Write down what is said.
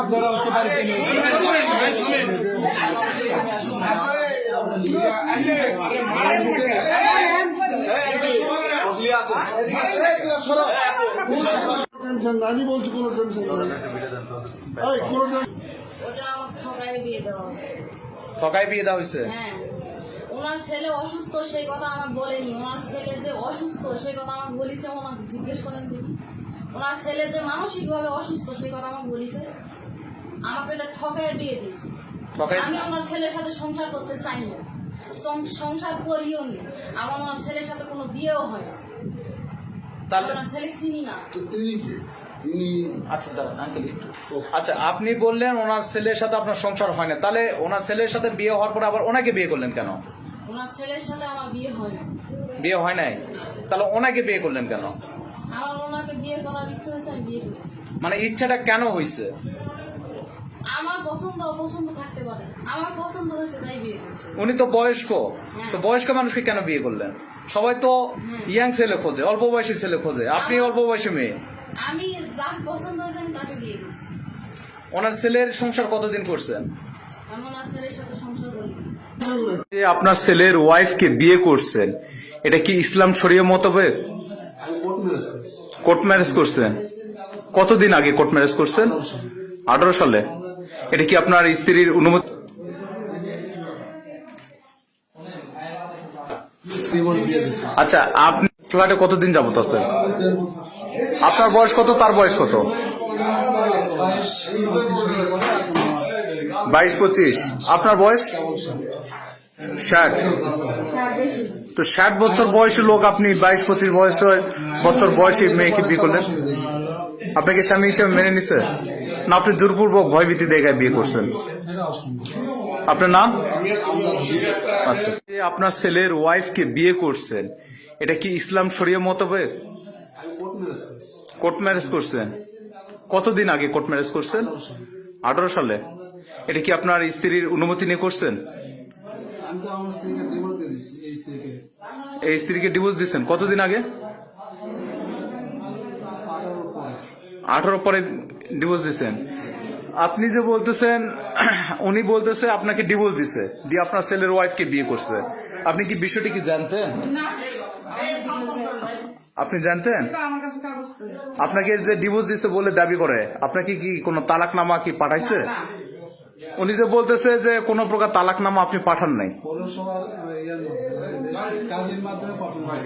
আপনারা হচ্ছে বাড়িতে নিয়ে টেনশন না, আমি বলছি কোনো টেনশন নাই। এই কোনো ওটা আমার ঠকায় বিয়ে দেওয়া হয়েছে। ঠকায় বিয়ে দেওয়া হয়েছে? হ্যাঁ, ওনার ছেলে অসুস্থ সেই কথা আমাকে বলেনি। ওনার ছেলে যে অসুস্থ সেই কথা আমাকে বলেছে, ওনাকে জিজ্ঞেস করেন দেখি। ওনার ছেলে যে মানসিকভাবে অসুস্থ সেই কথা আমাকে বলেছে। আমাকে এটা ঠকায় বিয়ে দিয়েছে। আমি ওনার ছেলের সাথে সংসার করতে চাই না, সংসার করিও নি। আমার ওনার ছেলের সাথে কোনো বিয়েও হয় না। তাহলে ওনার ছেলে চিনি না। তো তিনি কে? তিনি আচ্ছা দাঁড়ান আঙ্কেল একটু। আচ্ছা, আপনি বললেন ওনার ছেলের সাথে আপনার সংসার হয় না, তাহলে ওনার ছেলের সাথে বিয়ে হওয়ার পরে আবার ওনাকে বিয়ে করলেন কেন? ওনার ছেলের সাথে আমার বিয়ে হয় না। বিয়ে হয় নাই, তাহলে ওনাকে বিয়ে করলেন কেন? আমার ওনাকে বিয়ে করার ইচ্ছা হয়েছে, আমি বিয়ে করছি। মানে ইচ্ছাটা কেন হয়েছে? আমার পছন্দ অপছন্দ থাকতে পারে, আমার পছন্দ হয়েছে তাই বিয়ে করছি। উনি তো বয়স্ক, তো বয়স্ক মানুষকে কেন বিয়ে করলেন? সবাই তো ইয়াং ছেলে খোঁজে, অল্প বয়সী ছেলে খোঁজে, আপনি অল্প বয়সী মেয়ে। আমি যার পছন্দ হয়েছে আমি তাকে বিয়ে করছি। ওনার ছেলের সংসার কতদিন করছেন? আমি ওনার ছেলের সাথে সংসার করি। যে আপনার ছেলের ওয়াইফকে বিয়ে করছেন, এটা কি ইসলাম শরীয় মোতাবেক? কোর্ট ম্যারেজ করছেন? কতদিন আগে কোর্ট ম্যারেজ করছেন? 18 সালে। এটা কি আপনার স্ত্রীর অনুমতি? আচ্ছা, আপনি ফ্ল্যাটে কতদিন যাবত আছেন? আপনার বয়স কত, তার বয়স কত? 22-25। আপনার বয়স 60। তো 60 বছর বয়সী লোক, আপনি 22-25 বছর বয়সী মেয়েকে বিয়ে করলেন? আপনাকে স্বামী হিসেবে মেনে নিছে না আপনি জোরপূর্বক ভয়ভীতি দেখায় বিয়ে করছেন? আপনার নাম? আচ্ছা, আপনার ছেলের ওয়াইফকে বিয়ে করছেন, এটা কি ইসলাম শরীয় মোতাবেক? কোর্ট ম্যারেজ করছেন? কতদিন আগে কোর্ট ম্যারেজ করছেন? 18 সালে। এটা কি আপনার স্ত্রীর অনুমতি নিয়ে করছেন? এই স্ত্রীকে ডিভোর্স দিচ্ছেন কতদিন আগে? 18 পরে ডিভোর্স দিচ্ছেন। আপনি যে বলতেছেন, উনি বলতেছে আপনাকে ডিভোর্স দিছে, দিয়ে আপনার ছেলের ওয়াইফকে বিয়ে করছে, আপনি কি বিষয়টি কি জানতেন? আপনি জানতেন? আপনাকে যে ডিভোর্স দিছে বলে দাবি করে, আপনাকে কি কোনো তালাকনামা কি পাঠাইছে? উনি যে বলতেছে যে কোনো প্রকার তালাকনামা আপনি পাঠান নাই। কাজের মাধ্যমে পাঠানো হয়।